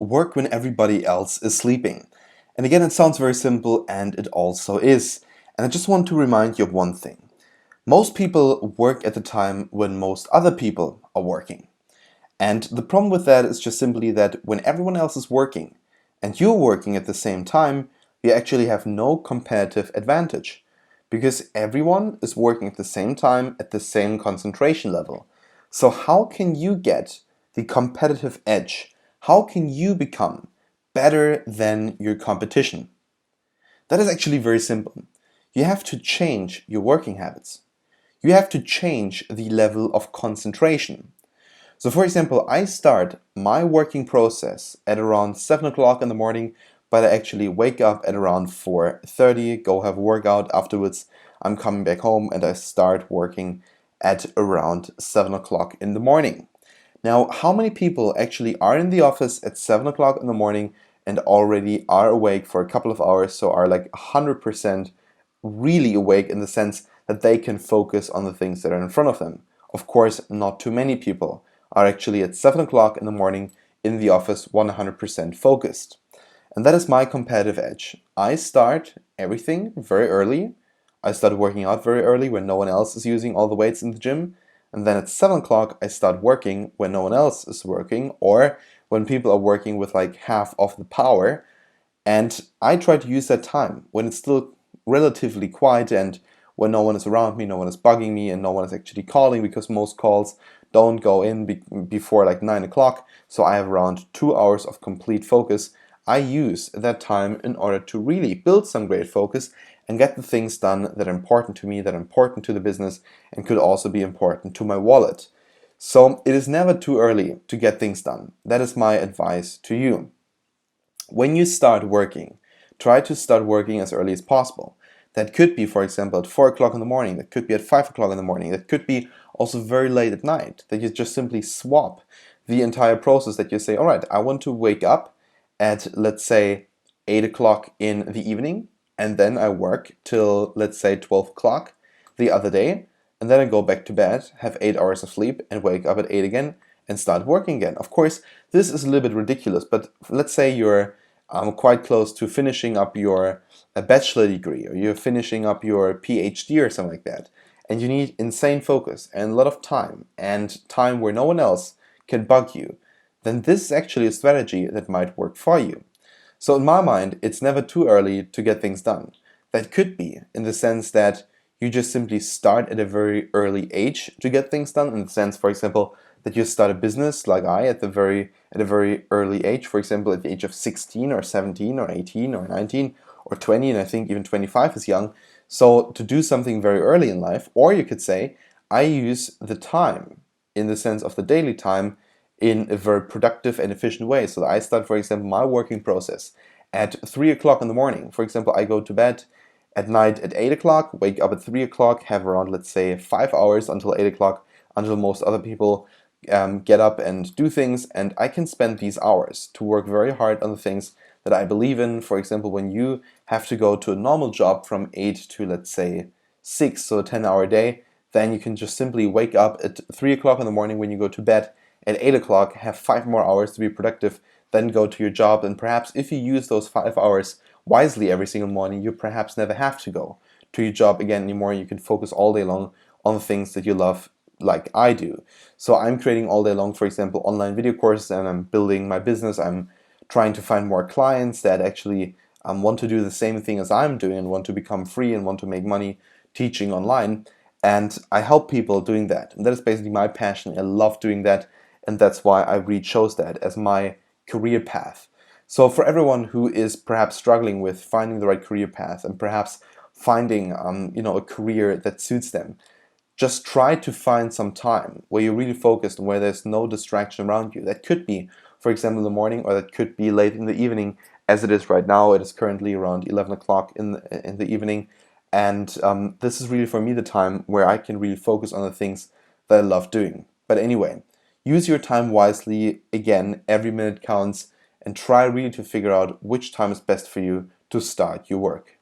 work when everybody else is sleeping. And again, it sounds very simple, and it also is. And I just want to remind you of one thing. Most people work at the time when most other people are working. And the problem with that is just simply that when everyone else is working and you're working at the same time, you actually have no competitive advantage because everyone is working at the same time at the same concentration level. So how can you get the competitive edge? How can you become better than your competition? That is actually very simple. You have to change your working habits. You have to change the level of concentration. So for example, I start my working process at around 7 o'clock in the morning, but I actually wake up at around 4:30, go have a workout afterwards. I'm coming back home and I start working at around 7 o'clock in the morning. Now, how many people actually are in the office at 7 o'clock in the morning and already are awake for a couple of hours, so are like 100% really awake in the sense that they can focus on the things that are in front of them? Of course, not too many people are actually at 7 o'clock in the morning in the office 100% focused. And that is my competitive edge. I start everything very early. I start working out very early when no one else is using all the weights in the gym. And then at 7 o'clock, I start working when no one else is working, or when people are working with like half of the power. And I try to use that time when it's still relatively quiet and when no one is around me, no one is bugging me, and no one is actually calling, because most calls don't go in before like 9 o'clock. So I have around 2 hours of complete focus. I use that time in order to really build some great focus and get the things done that are important to me, that are important to the business, and could also be important to my wallet. So it is never too early to get things done. That is my advice to you. When you start working, try to start working as early as possible. That could be, for example, at 4 o'clock in the morning. That could be at 5 o'clock in the morning. That could be also very late at night. That you just simply swap the entire process. That you say, all right, I want to wake up at, let's say, 8 o'clock in the evening, and then I work till, let's say, 12 o'clock the other day, and then I go back to bed, have 8 hours of sleep, and wake up at 8 again and start working again. Of course, this is a little bit ridiculous, but let's say you're quite close to finishing up your bachelor degree, or you're finishing up your PhD or something like that, and you need insane focus and a lot of time, and time where no one else can bug you, then this is actually a strategy that might work for you. So in my mind, it's never too early to get things done. That could be in the sense that you just simply start at a very early age to get things done, in the sense, for example, that you start a business like I at a very early age, for example, at the age of 16 or 17 or 18 or 19 or 20, and I think even 25 is young. So to do something very early in life, or you could say, I use the time in the sense of the daily time in a very productive and efficient way. So I start, for example, my working process at 3 o'clock in the morning. For example, I go to bed at night at 8 o'clock, wake up at 3 o'clock, have around, let's say, 5 hours until 8 o'clock, until most other people get up and do things, and I can spend these hours to work very hard on the things that I believe in. For example, when you have to go to a normal job from 8 to, let's say, 6, so a 10-hour day, then you can just simply wake up at 3 o'clock in the morning when you go to bed, at 8 o'clock, have 5 more hours to be productive, then go to your job, and perhaps if you use those 5 hours wisely every single morning, you perhaps never have to go to your job again anymore. You can focus all day long on the things that you love, like I do. So I'm creating all day long, for example, online video courses, and I'm building my business. I'm trying to find more clients that actually want to do the same thing as I'm doing and want to become free and want to make money teaching online. And I help people doing that. And that is basically my passion. I love doing that. And that's why I really chose that as my career path. So for everyone who is perhaps struggling with finding the right career path and perhaps finding a career that suits them, just try to find some time where you're really focused and where there's no distraction around you. That could be, for example, in the morning, or that could be late in the evening, as it is right now. It is currently around 11 o'clock in the evening. And this is really, for me, the time where I can really focus on the things that I love doing. But anyway, use your time wisely. Again, every minute counts, and try really to figure out which time is best for you to start your work.